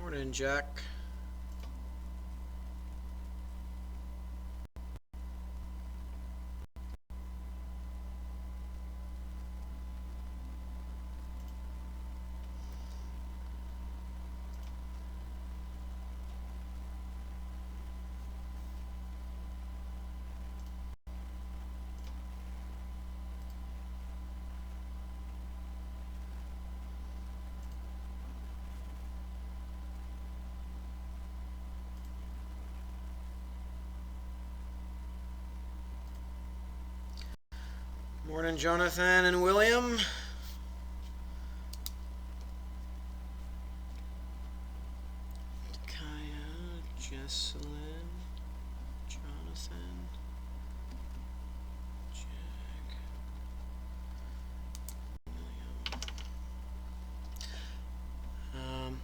Morning, Jack. Morning, Jonathan and William. Kaya, Jesselyn, Jonathan, Jack, William.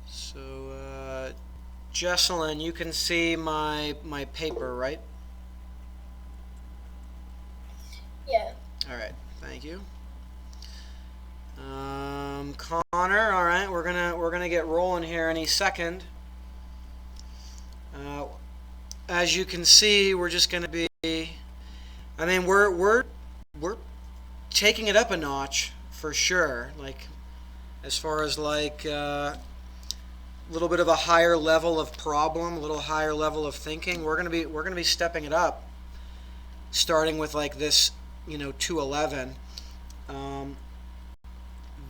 So, Jesselyn, you can see my paper, right? Yeah. All right, thank you. Connor, all right, we're gonna get rolling here any second. Uh, as you can see, we're just gonna be. I mean, we're taking it up a notch for sure. Like as far as like a little bit of a higher level of problem, a little higher level of thinking. We're gonna be stepping it up, starting with like this, 211. Um,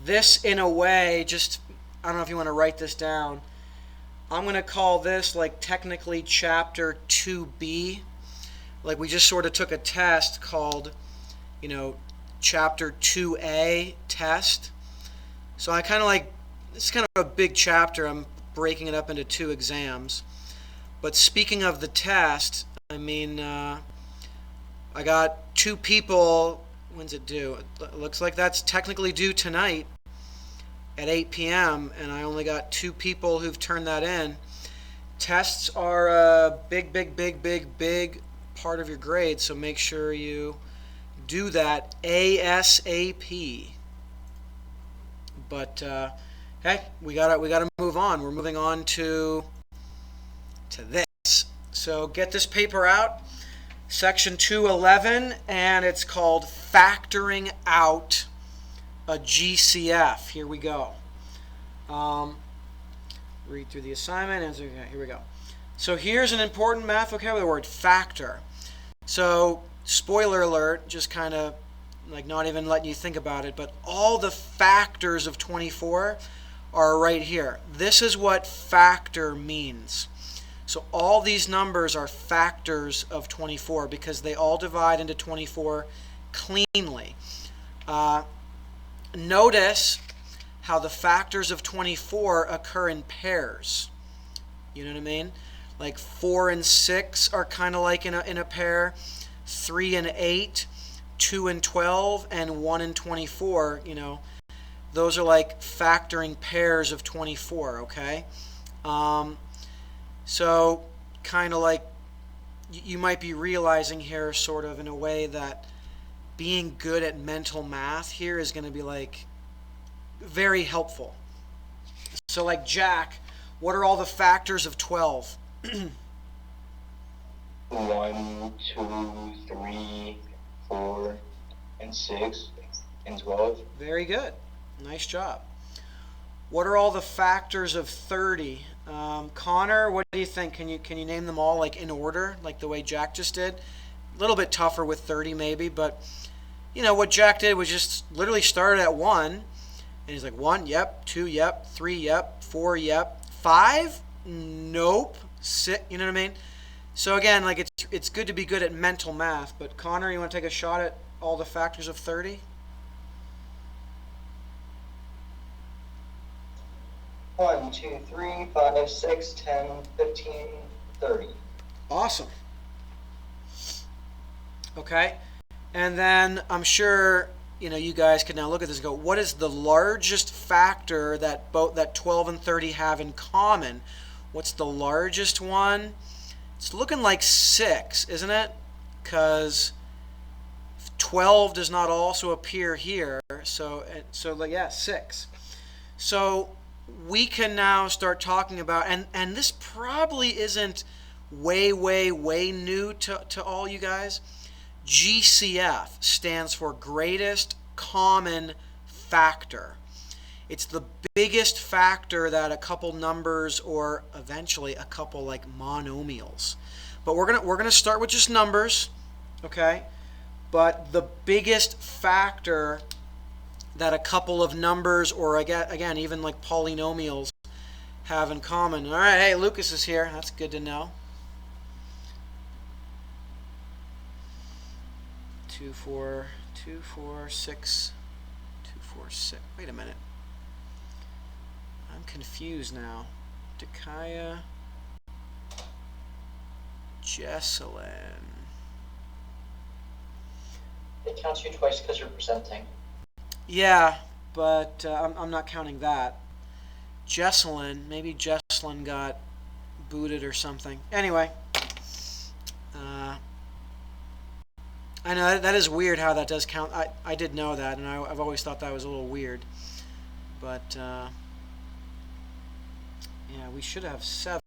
this in a way, just I don't know if you want to write this down. I'm gonna call this like technically chapter 2B. Like we just sort of took a test called, you know, chapter 2A test. So I kind of like, it's kind of a big chapter. I'm breaking it up into two exams. But speaking of the test, I mean, I got two people. When's it due? It looks like that's technically due tonight at 8 p.m. And I only got two people who've turned that in. Tests are a big, big, big, big, big part of your grade, so make sure you do that ASAP. But hey, we gotta move on. We're moving on to this. So get this paper out, section 211, and it's called Factoring Out a GCF. Here we go. Read through the assignment. Okay, here we go. So here's an important math vocabulary word, factor. So spoiler alert, just kind of like not even letting you think about it, but all the factors of 24 are right here. This is what factor means. So all these numbers are factors of 24 because they all divide into 24 cleanly. Notice how the factors of 24 occur in pairs. You know what I mean? Like 4 and 6 are kind of like in a pair. 3 and 8, 2 and 12, and 1 and 24, those are like factoring pairs of 24, okay? So kind of like you might be realizing here sort of in a way that being good at mental math here is going to be like very helpful. So like Jack, what are all the factors of 12? 1, 2, 3, 4, and 6, and 12. Very good. Nice job. What are all the factors of 30? Connor, what do you think? Can you name them all like in order, like the way Jack just did? A little bit tougher with 30 maybe, but what Jack did was just literally started at 1, and he's like 1, yep, 2, yep, 3, yep, 4, yep, 5, nope, 6, you know what I mean? So again, like it's good to be good at mental math, but Connor, you want to take a shot at all the factors of 30? 1, 2, 3, 5, 6, 10, 15, 30. Awesome. Okay. And then I'm sure, you guys can now look at this and go, what is the largest factor that 12 and 30 have in common? What's the largest one? It's looking like 6, isn't it? Because 12 does not also appear here. So like, yeah, 6. So we can now start talking about, and this probably isn't way new to all you guys. GCF stands for greatest common factor. It's the biggest factor that a couple numbers, or eventually a couple like monomials. But we're gonna start with just numbers, okay? But the biggest factor that a couple of numbers, or again even like polynomials, have in common. All right, hey, Lucas is here. That's good to know. 2, 4, 2, 4, 6, 2, 4, 6. Wait a minute. I'm confused now. Dakaya, Jesselyn. It counts you twice because you're presenting. Yeah, but I'm not counting that. Jesselyn, maybe Jesselyn got booted or something. Anyway, I know that is weird how that does count. I did know that, and I've always thought that was a little weird. But yeah, we should have 7.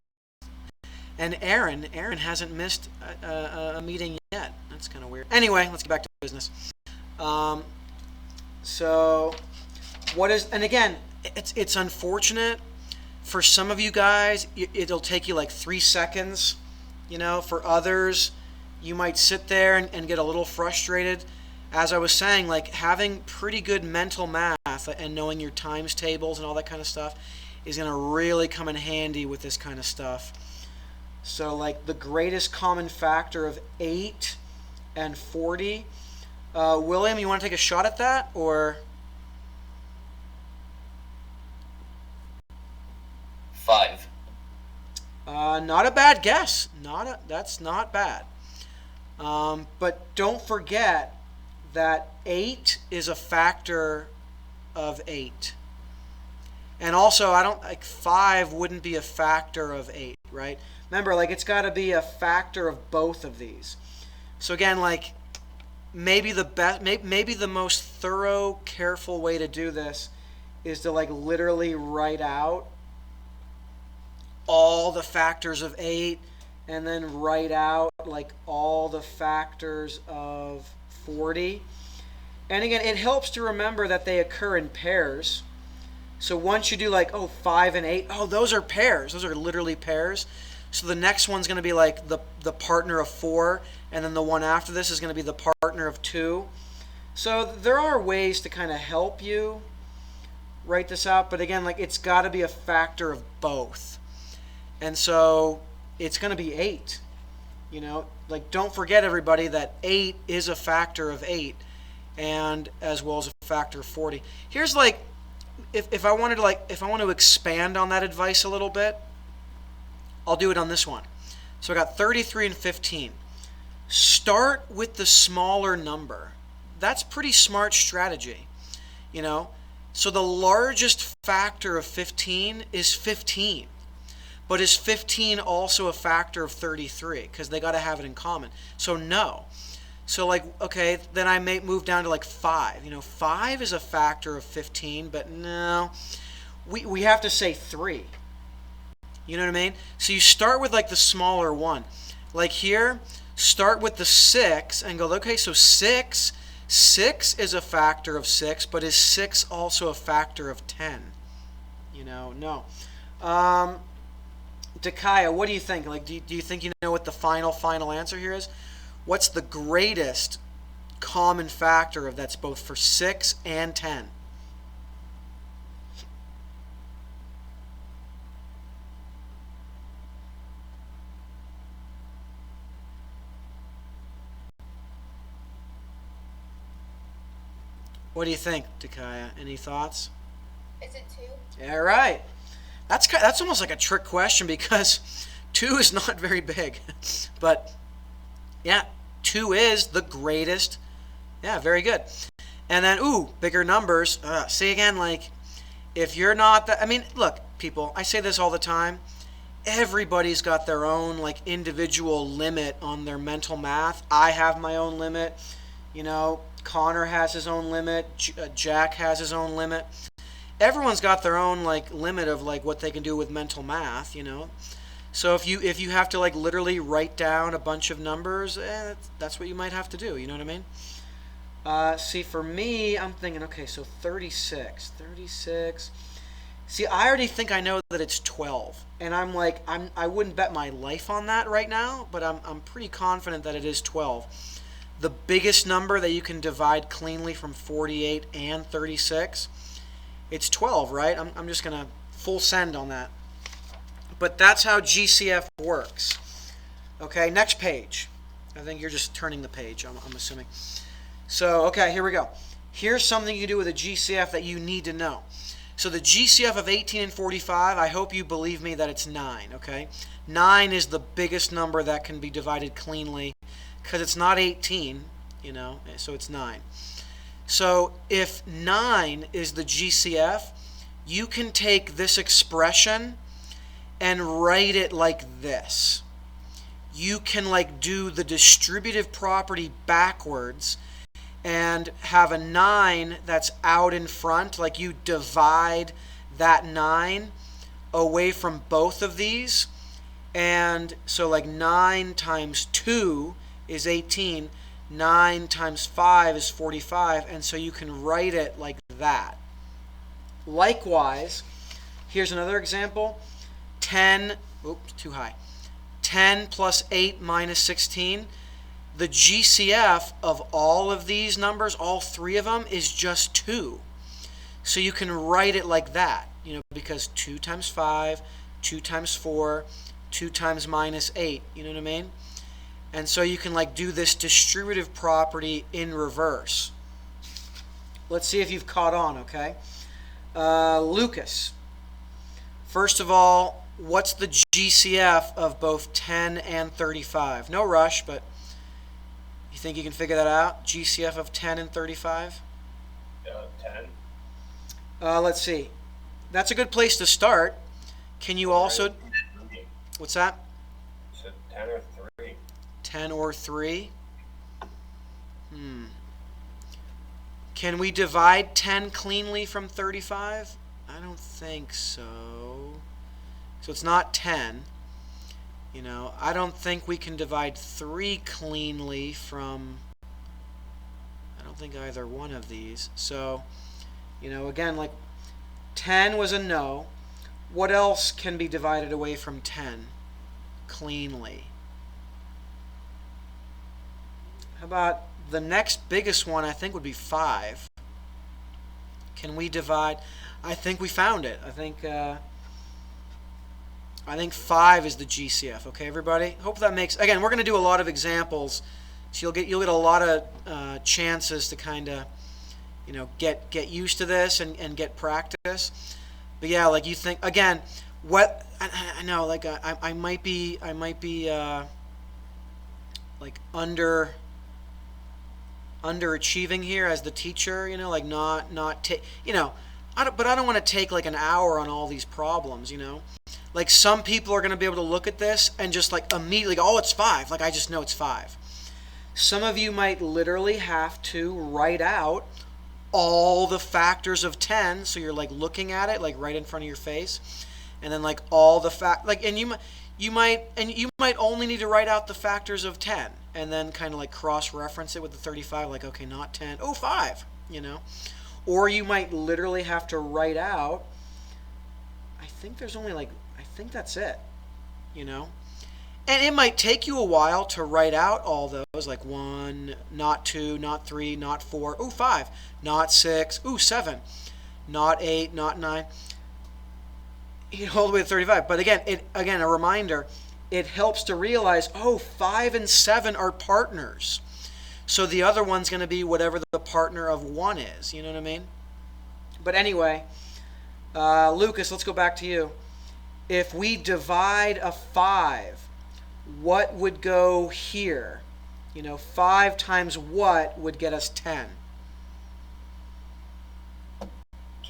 And Aaron hasn't missed a meeting yet. That's kind of weird. Anyway, let's get back to business. So what is, and again, it's unfortunate for some of you guys. It'll take you like 3 seconds. For others, you might sit there and get a little frustrated. As I was saying, like, having pretty good mental math and knowing your times tables and all that kind of stuff is going to really come in handy with this kind of stuff. So like the greatest common factor of 8 and 40. William, you want to take a shot at that, or? 5. Not a bad guess. That's not bad. But don't forget that 8 is a factor of 8. And also, 5 wouldn't be a factor of 8, right? Remember, like, it's got to be a factor of both of these. So again, like, maybe the most thorough, careful way to do this is to like literally write out all the factors of 8, and then write out like all the factors of 40. And again, it helps to remember that they occur in pairs. So once you do like, 5 and 8, those are pairs. Those are literally pairs. So the next one's going to be like the partner of 4, and then the one after this is going to be the partner of 2. So there are ways to kind of help you write this out, but again, like, it's got to be a factor of both. And so it's going to be 8. Like, don't forget, everybody, that 8 is a factor of 8, and as well as a factor of 40. Here's like, if I want to expand on that advice a little bit, I'll do it on this one. So I got 33 and 15. Start with the smaller number. That's pretty smart strategy. So the largest factor of 15 is 15. But is 15 also a factor of 33? Because they got to have it in common. So no. So like, okay, then I may move down to like 5. 5 is a factor of 15, but no. We have to say 3. You know what I mean? So you start with like the smaller one. Like here, start with the 6 and go, okay, so 6 is a factor of 6, but is 6 also a factor of 10? No. Dakaya, what do you think? Like, do you think you know what the final answer here is? What's the greatest common factor of that's both for 6 and 10? What do you think, Dakaya? Any thoughts? Is it 2? Yeah, right. That's almost like a trick question, because 2 is not very big. But yeah, 2 is the greatest. Yeah, very good. And then, bigger numbers. See, again, like, if you're not that, look, people, I say this all the time. Everybody's got their own like individual limit on their mental math. I have my own limit. You know, Connor has his own limit. Jack has his own limit. Everyone's got their own like limit of like what they can do with mental math. You know, so if you have to like literally write down a bunch of numbers, that's what you might have to do. You know what I mean? See, for me, I'm thinking, okay, so 36. See, I already think I know that it's 12, and I'm like, I wouldn't bet my life on that right now, but I'm pretty confident that it is 12. The biggest number that you can divide cleanly from 48 and 36, it's 12, right? I'm just gonna full send on that. But that's how GCF works. Okay, next page. I think you're just turning the page, I'm assuming. So, okay, here we go. Here's something you do with a GCF that you need to know. So the GCF of 18 and 45, I hope you believe me that it's 9, okay? 9 is the biggest number that can be divided cleanly because it's not 18, you know, so it's 9. So if 9 is the GCF, you can take this expression and write it like this. You can like do the distributive property backwards and have a 9 that's out in front, like you divide that 9 away from both of these, and so like 9 times 2 is 18, 9 times 5 is 45, and so you can write it like that. Likewise, here's another example, 10 plus 8 minus 16, the GCF of all of these numbers, all three of them, is just 2. So you can write it like that, you know, because 2 times 5, 2 times 4, 2 times minus 8, you know what I mean? And so you can like do this distributive property in reverse. Let's see if you've caught on, okay? Lucas, first of all, what's the GCF of both 10 and 35? No rush, but you think you can figure that out? GCF of 10 and 35? 10. Let's see. That's a good place to start. Can you also... What's that? So 10 or 3. 10 or 3? Can we divide 10 cleanly from 35? I don't think so. So it's not 10. You know, I don't think we can divide 3 cleanly from... I don't think either one of these. So, you know, again, like 10 was a no. What else can be divided away from 10 cleanly? How about the next biggest one, I think, would be 5. Can we divide? I think we found it. I think 5 is the GCF. Okay, everybody? Hope that makes... Again, we're going to do a lot of examples, so you'll get a lot of chances to kind of, you know, get used to this and get practice. But yeah, like you think again, what I know, like I might be like underachieving here as the teacher, you know, like not take, you know, but I don't want to take like an hour on all these problems, you know. Like some people are going to be able to look at this and just like immediately go, oh, it's 5. Like I just know it's 5. Some of you might literally have to write out all the factors of 10, so you're like looking at it like right in front of your face, and then like all the like, and you might only need to write out the factors of 10 and then kind of like cross-reference it with the 35, like, okay, not 10, oh, 5, you know. Or you might literally have to write out, I think that's it, you know. And it might take you a while to write out all those, like 1, not 2, not 3, not 4, ooh, 5, not 6, ooh, 7, not 8, not 9, all the way to 35. But again, a reminder, it helps to realize, oh, 5 and 7 are partners. So the other one's going to be whatever the partner of 1 is, you know what I mean? But anyway, Lucas, let's go back to you. If we divide a 5, what would go here? You know, 5 times what would get us 10?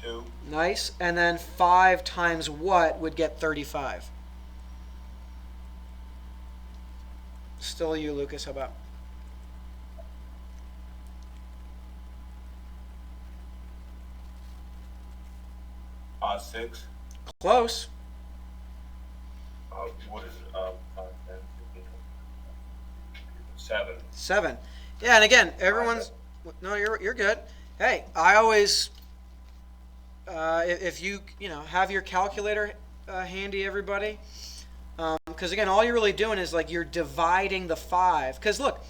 2. Nice. And then 5 times what would get 35? Still you, Lucas. How about? 6. Close. What is it? 5, 10, 15, 7. 7. Yeah, and again, everyone's... No, you're good. Hey, I always... if you have your calculator handy, everybody, because again, all you're really doing is like you're dividing the 5. Because look,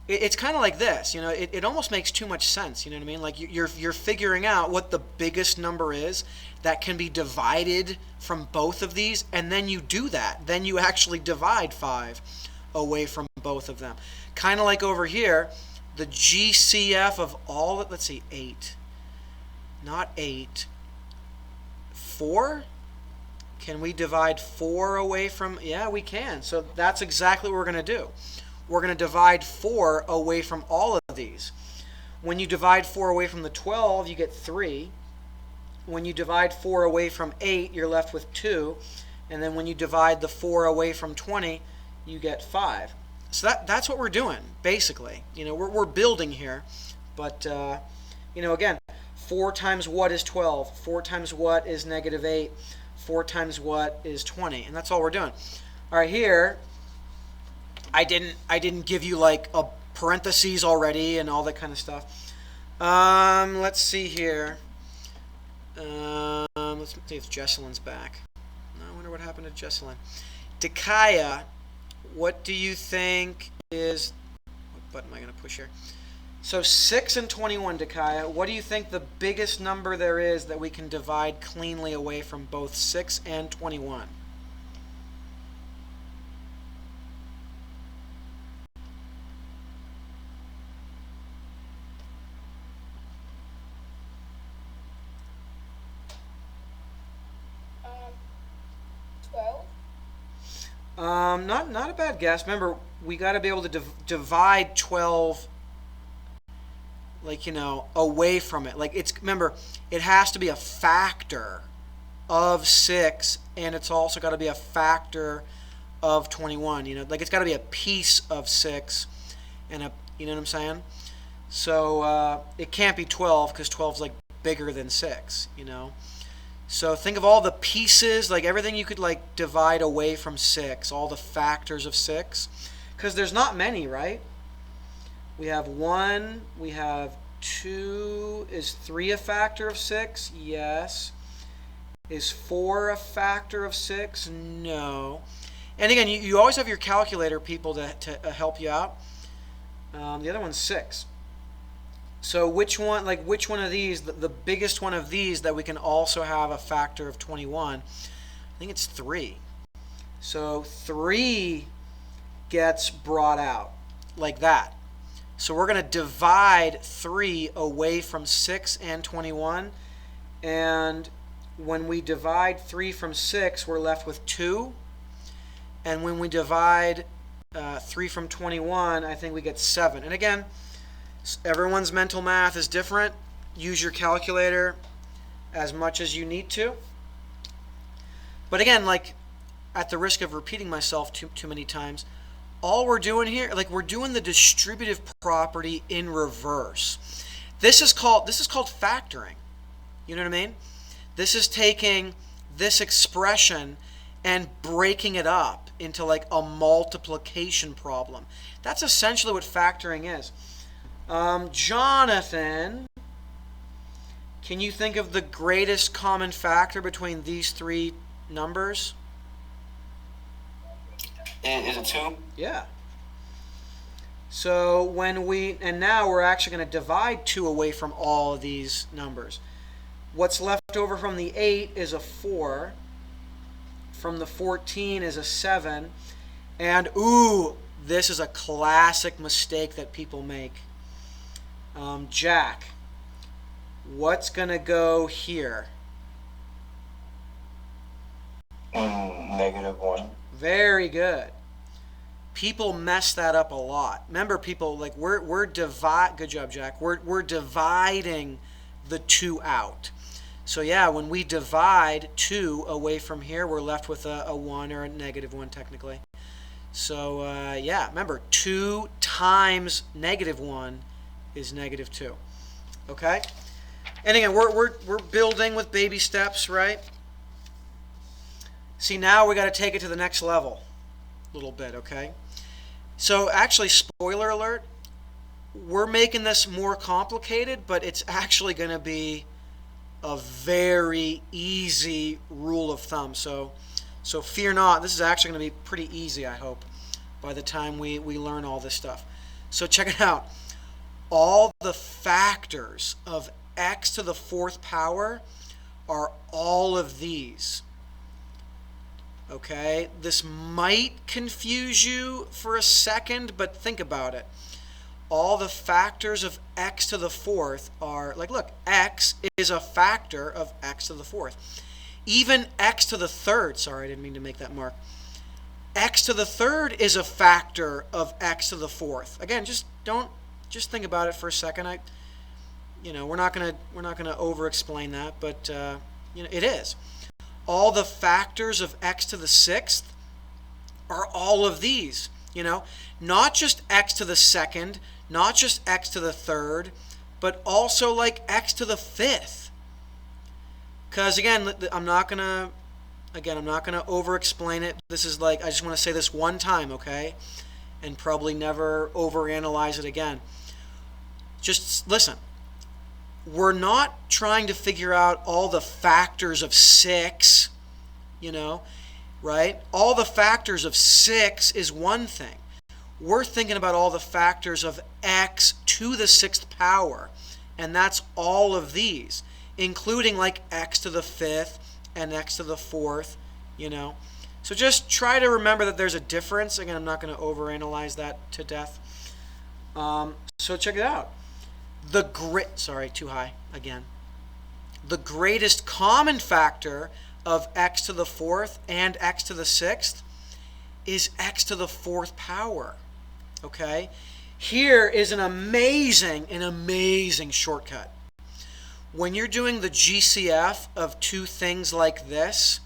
it's kind of like this. It almost makes too much sense. You know what I mean? Like you're figuring out what the biggest number is that can be divided from both of these, and then you do that. Then you actually divide 5 away from both of them. Kind of like over here, the GCF of all. Let's see, 8. Not 8. 4? Can we divide 4 away from... Yeah, we can. So that's exactly what we're going to do. We're going to divide 4 away from all of these. When you divide 4 away from the 12, you get 3. When you divide 4 away from 8, you're left with 2. And then when you divide the 4 away from 20, you get 5. So that's what we're doing, basically. We're building here. But, again... 4 times what is 12? 4 times what is negative 8? 4 times what is 20? And that's all we're doing. All right, here, I didn't give you like a parentheses already and all that kind of stuff. Let's see here. Let's see if Jesselyn's back. I wonder what happened to Jesselyn. Dakaya, what do you think is... What button am I going to push here? So 6 and 21, Dakaya, what do you think the biggest number there is that we can divide cleanly away from both 6 and 21? Not a bad guess. Remember, we got to be able to divide 12 away from it. Remember, it has to be a factor of 6, and it's also got to be a factor of 21. It's got to be a piece of 6, and you know what I'm saying? So it can't be 12 because 12 is like bigger than 6. So think of all the pieces, like everything you could divide away from 6, all the factors of 6, because there's not many, right? We have 1, we have 2. Is 3 a factor of 6? Yes. Is 4 a factor of 6? No. And again, you always have your calculator, people, to help you out. The other one's 6. So which one of these, the biggest one of these that we can also have a factor of 21, I think it's 3. So 3 gets brought out like that. So we're going to divide 3 away from 6 and 21. And when we divide 3 from 6, we're left with 2. And when we divide 3 from 21, I think we get 7. And again, everyone's mental math is different. Use your calculator as much as you need to. But again, at the risk of repeating myself too many times, all we're doing here, we're doing the distributive property in reverse. This is called factoring. You know what I mean? This is taking this expression and breaking it up into a multiplication problem. That's essentially what factoring is. Jonathan, can you think of the greatest common factor between these 3 numbers? Is it 2? Yeah. So now we're actually going to divide 2 away from all of these numbers. What's left over from the 8 is a 4. From the 14 is a 7. And, this is a classic mistake that people make. Jack, what's going to go here? -1. Very good. People mess that up a lot. Remember, people, good job, Jack. We're dividing the 2 out. So yeah, when we divide 2 away from here, we're left with a 1 or a -1 technically. So yeah, remember, 2 times -1 is -2. Okay? And again, we're building with baby steps, right? See, now we got to take it to the next level a little bit, okay? So actually, spoiler alert, we're making this more complicated, but it's actually going to be a very easy rule of thumb. So fear not, this is actually going to be pretty easy, I hope, by the time we learn all this stuff. So check it out. All the factors of x to the 4th power are all of these. Okay, this might confuse you for a second, but think about it. All the factors of x to the 4th are, like, look, x is a factor of x to the 4th. Even x to the 3rd, sorry, I didn't mean to make that mark. X to the 3rd is a factor of x to the 4th. Again, just think about it for a second. We're not gonna over-explain that, but it is. All the factors of x to the 6th are all of these. Not just x to the 2nd, not just x to the 3rd, but also like x to the 5th. Because again, I'm not gonna over-explain it. This is like, I just want to say this one time, okay? And probably never overanalyze it again. Just listen. We're not trying to figure out all the factors of 6, right? All the factors of 6 is one thing. We're thinking about all the factors of x to the 6th power, and that's all of these, including like x to the 5th and x to the 4th, So just try to remember that there's a difference. Again, I'm not going to overanalyze that to death. So check it out. Too high again. The greatest common factor of x to the 4th and x to the 6th is x to the 4th power. Okay? Here is an amazing shortcut. When you're doing the GCF of two things like this,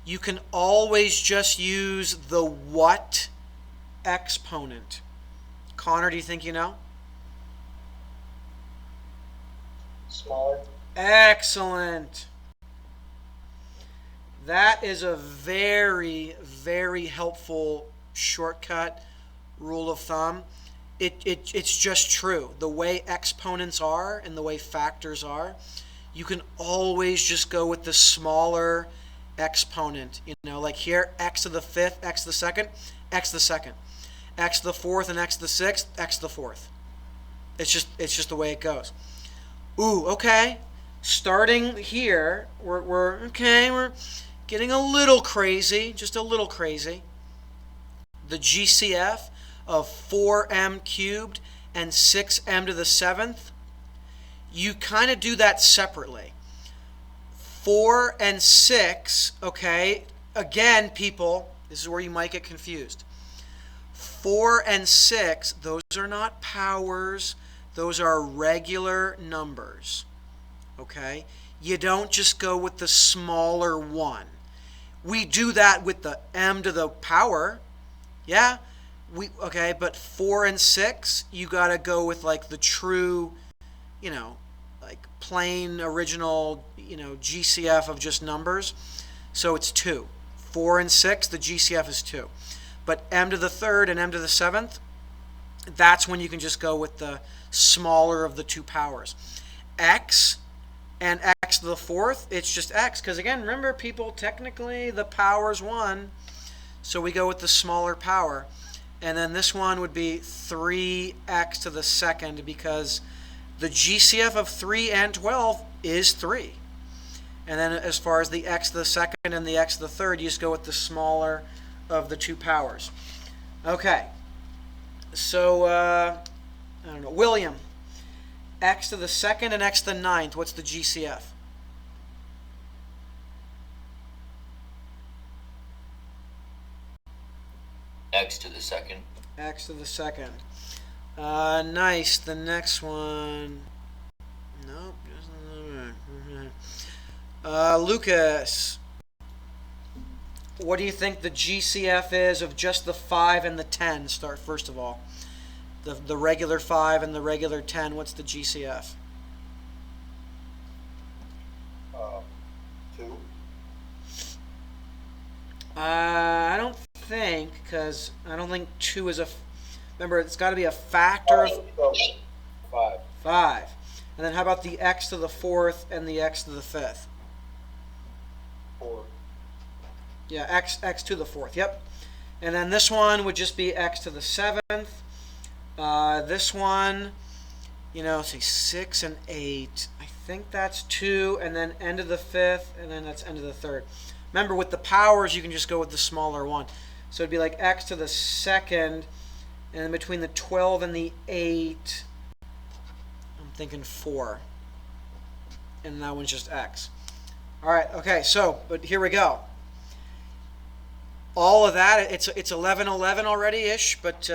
you can always just use the what exponent. Connor, do you think you know? Smaller. Excellent. That is a very, very helpful shortcut rule of thumb. It's just true. The way exponents are and the way factors are, you can always just go with the smaller exponent. Like here, x to the 5th, x to the 2nd, x to the 2nd. X to the 4th and x to the 6th, x to the 4th. It's just the way it goes. Ooh, okay. Starting here, we're getting a little crazy, just a little crazy. The GCF of 4m cubed and 6m to the 7th, you kind of do that separately. 4 and 6, okay, again, people, this is where you might get confused. 4 and 6, those are not powers, those are regular numbers, okay? You don't just go with the smaller one. We do that with the m to the power, yeah, but 4 and 6, you got to go with like the true, like plain original, GCF of just numbers. So it's 2. 4 and 6, the GCF is 2. But m to the 3rd and m to the 7th, that's when you can just go with the smaller of the two powers. X and x to the 4th, it's just x. Because again, remember people, technically the power's 1. So we go with the smaller power. And then this one would be 3x to the 2nd because the GCF of 3 and 12 is 3. And then as far as the x to the 2nd and the x to the 3rd, you just go with the smaller of the two powers. Okay. So, I don't know. William, x to the 2nd and x to the 9th, what's the GCF? X to the 2nd. X to the 2nd. Nice. The next one. Nope. Lucas, what do you think the GCF is of just the 5 and the 10? Start first of all. The regular 5 and the regular 10, what's the GCF? I don't think, because I don't think 2 is remember, it's got to be a factor of 5. 5. And then how about the x to the 4th and the x to the 5th? 4. Yeah, x to the 4th, yep. And then this one would just be x to the 7th. This one, let's see, 6 and 8. I think that's 2, and then end of the 5th, and then that's end of the 3rd. Remember, with the powers, you can just go with the smaller one. So it'd be like x to the 2nd, and then between the 12 and the 8, I'm thinking 4. And that one's just x. All right, okay, so, but here we go. All of that, it's 11:11 already-ish, but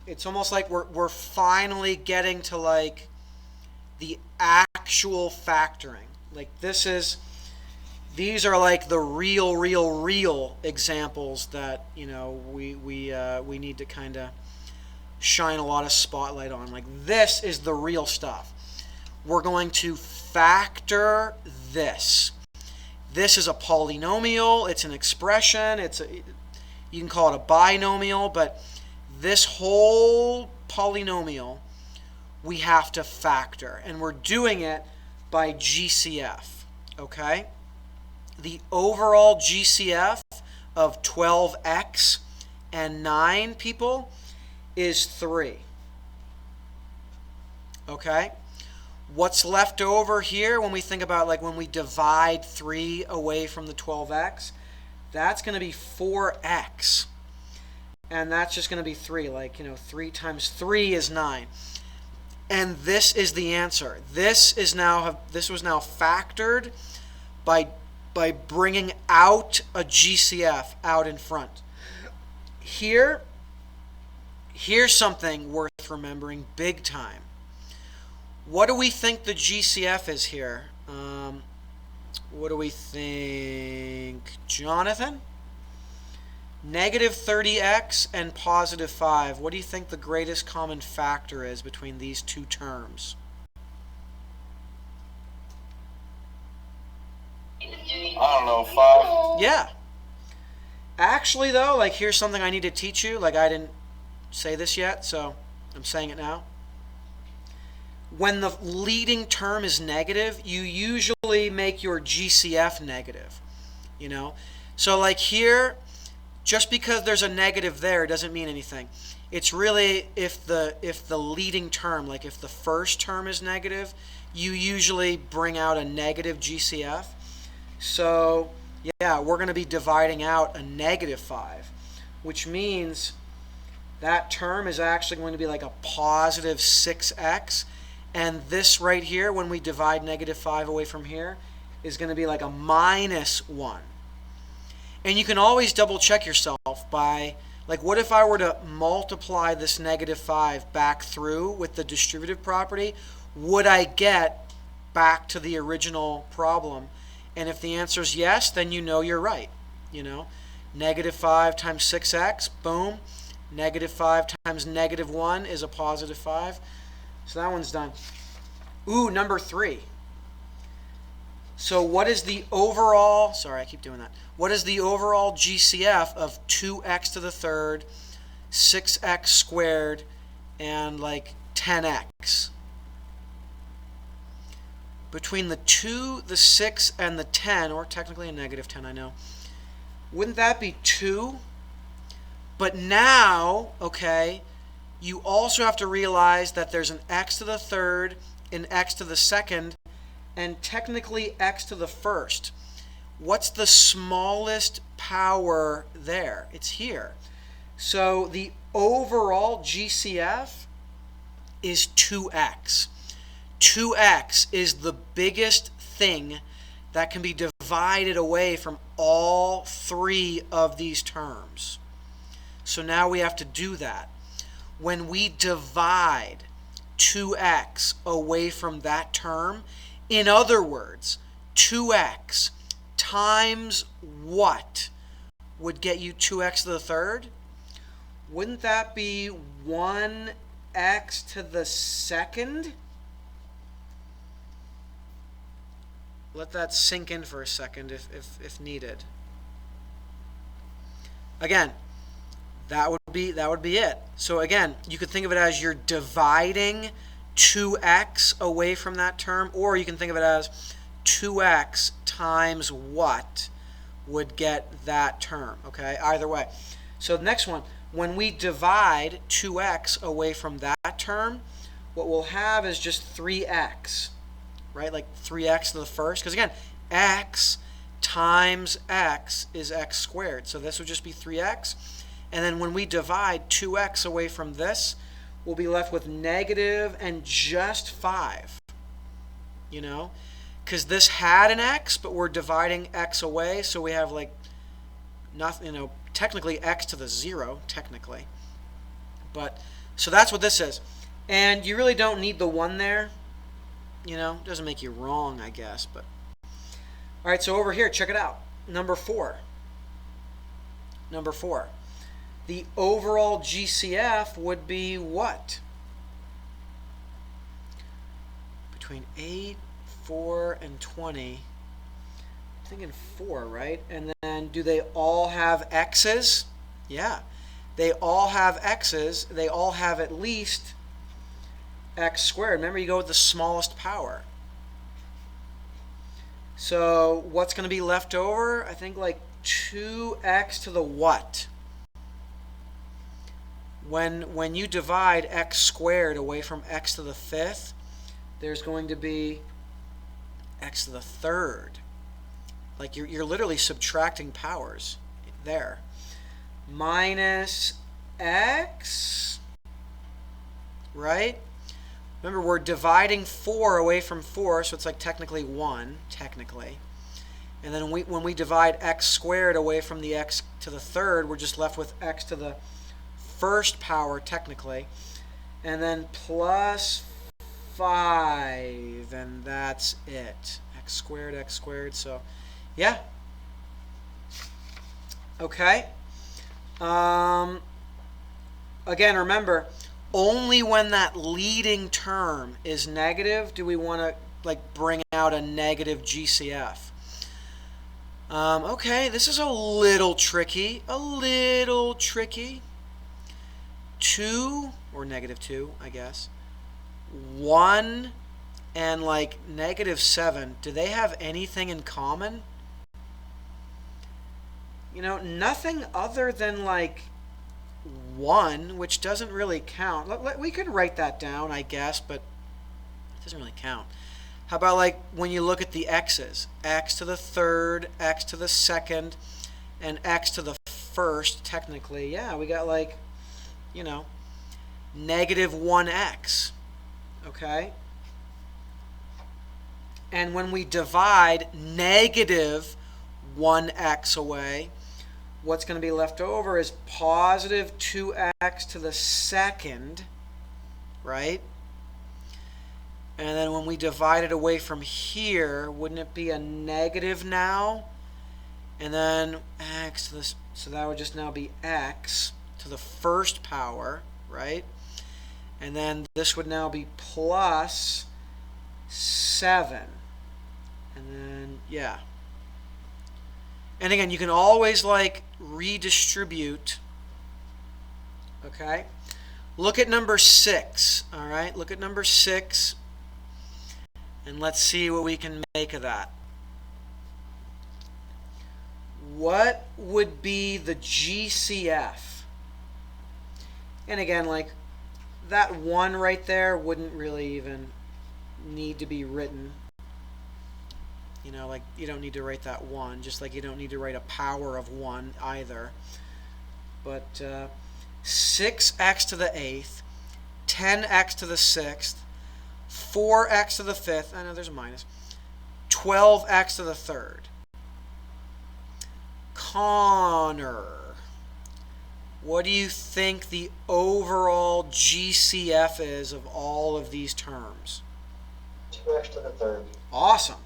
it's almost like we're finally getting to like the actual factoring. Like these are like the real examples that we need to kind of shine a lot of spotlight on. Like this is the real stuff. We're going to factor this. This is a polynomial. It's an expression. You can call it a binomial, but this whole polynomial we have to factor, and we're doing it by GCF. Okay? The overall GCF of 12x and 9 people is 3. Okay? What's left over here when we think about like when we divide 3 away from the 12x, that's going to be 4x. And that's just going to be 3. Like, 3 times 3 is 9. And this is the answer. This was now factored by bringing out a GCF out in front. Here's something worth remembering big time. What do we think the GCF is here? What do we think, Jonathan? Negative 30x and positive 5. What do you think the greatest common factor is between these two terms? I don't know, 5. Yeah. Actually, though, like here's something I need to teach you. Like I didn't say this yet, so I'm saying it now. When the leading term is negative, you usually make your GCF negative. So like here, just because there's a negative there doesn't mean anything. It's really if the leading term, like if the first term is negative, you usually bring out a negative GCF. So yeah, we're going to be dividing out a negative 5, which means that term is actually going to be like a positive 6x. And this right here, when we divide negative 5 away from here, is going to be like a minus 1. And you can always double check yourself by, like, what if I were to multiply this negative 5 back through with the distributive property? Would I get back to the original problem? And if the answer is yes, then you know you're right. Negative 5 times 6x, boom. Negative 5 times negative 1 is a positive 5. So that one's done. Ooh, number 3. So what is the overall, sorry, I keep doing that. What is the overall GCF of 2x to the 3rd, 6x squared, and like 10x? Between the 2, the 6, and the 10, or technically a negative 10, I know. Wouldn't that be 2? But now, okay, you also have to realize that there's an x to the 3rd, an x to the 2nd, and technically x to the 1st. What's the smallest power there? It's here. So the overall GCF is 2x. 2x is the biggest thing that can be divided away from all 3 of these terms. So now we have to do that. When we divide 2x away from that term, in other words, 2x times what would get you 2x to the 3rd? Wouldn't that be 1x to the 2nd? Let that sink in for a second if needed. again, that would be it. So again, you could think of it as you're dividing 2x away from that term, or you can think of it as 2x times what would get that term, okay? Either way. So the next one, when we divide 2x away from that term, what we'll have is just 3x, right? Like 3x to the first, because again, x times x is x squared. So this would just be 3x. And then when we divide 2x away from this, we'll be left with negative and just 5. You know? Because this had an x, but we're dividing x away, so we have like nothing, you know, technically x to the 0, technically. But, so that's what this is. And you really don't need the 1 there. You know, it doesn't make you wrong, I guess. But all right, so over here, check it out. Number 4. Number 4. The overall GCF would be what? Between 8, 4, and 20. I'm thinking 4, right? And then do they all have x's? Yeah. They all have x's. They all have at least x squared. Remember, you go with the smallest power. So what's going to be left over? I think like 2x to the what? When you divide x squared away from x to the 5th, there's going to be x to the 3rd. Like you're literally subtracting powers there. Minus x, right? Remember, we're dividing 4 away from 4, so it's like technically 1, technically. And then when we divide x squared away from the x to the 3rd, we're just left with x to the 1st power, technically. And then plus 5, and that's it. X squared, so yeah. Okay. Again, remember, only when that leading term is negative do we want to like bring out a negative GCF. Okay, this is a little tricky. 2, or negative 2, I guess. 1 and like negative 7, do they have anything in common? You know, nothing other than like 1, which doesn't really count. We could write that down, I guess, but it doesn't really count. How about like when you look at the x's? X to the 3rd, x to the 2nd, and x to the 1st, technically. Yeah, we got like, you know, negative 1x. Okay? And when we divide negative 1x away, what's going to be left over is positive 2x to the 2nd, right? And then when we divide it away from here, wouldn't it be a negative now? And then x to the, so that would just now be x to the 1st power, right? And then this would now be plus 7. And then, yeah. And again, you can always like redistribute. Okay? Look at number 6. All right? Look at number 6. And let's see what we can make of that. What would be the GCF? And again, like that 1 right there wouldn't really even need to be written. You know, like you don't need to write that 1, just like you don't need to write a power of 1 either. But 6x to the 8th, 10x to the 6th, 4x to the 5th, I know there's a minus, 12x to the 3rd. Connor, what do you think the overall GCF is of all of these terms? 2x to the 3rd. Awesome.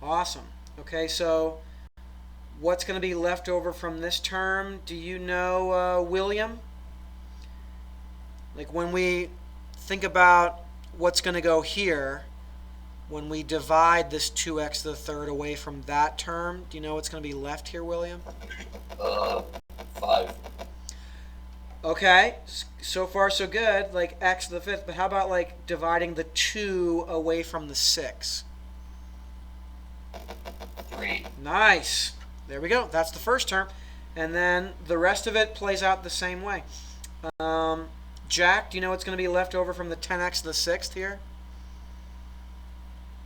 Awesome. Okay, so what's going to be left over from this term? Do you know, William? Like when we think about what's going to go here, when we divide this 2x to the third away from that term, do you know what's going to be left here, William? 5. Okay, so far so good, like x to the fifth, but how about like dividing the 2 away from the 6? 3. Nice. There we go. That's the first term. And then the rest of it plays out the same way. Jack, do you know what's going to be left over from the 10x to the 6th here?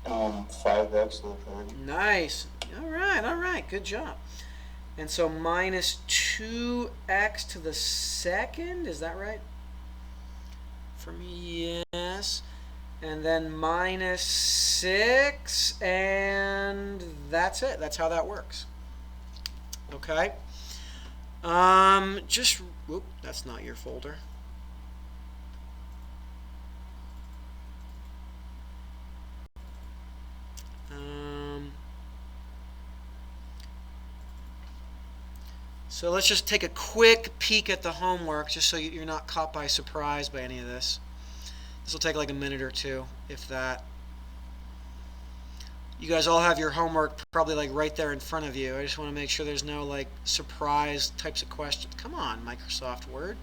5x to the third. Nice. All right. Good job. And so minus 2x to the second, is that right? For me, yes. And then minus 6, and that's it. That's how that works. Okay. Whoop, that's not your folder. So let's just take a quick peek at the homework, just so you're not caught by surprise by any of this. This will take like a minute or two, if that. You guys all have your homework probably like right there in front of you. I just want to make sure there's no like surprise types of questions. Come on, Microsoft Word.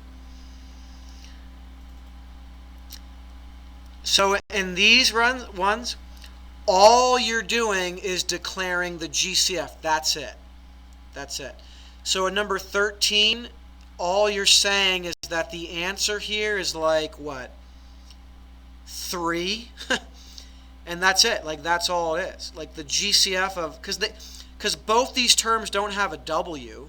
So in these ones, all you're doing is declaring the GCF. That's it. That's it. So in number 13, all you're saying is that the answer here is like what? 3. And that's it. Like that's all it is. Like the GCF of, because both these terms don't have a W,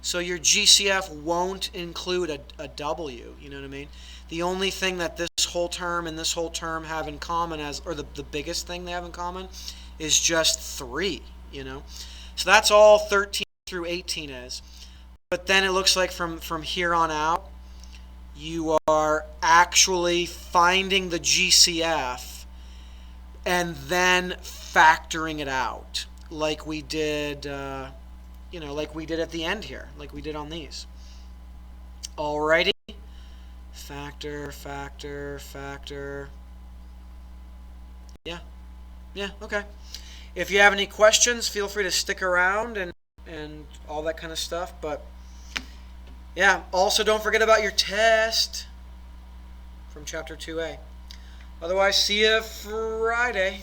so your GCF won't include a W. You know what I mean? The only thing that this whole term and this whole term have in common, or the biggest thing they have in common, is just 3. You know, so that's all 13 through 18 is. But then it looks like from here on out, you are actually finding the GCF and then factoring it out, like we did, like we did at the end here, like we did on these. Alrighty, factor. Yeah, okay. If you have any questions, feel free to stick around and all that kind of stuff. But yeah, also don't forget about your test from chapter 2A. Otherwise, see you Friday.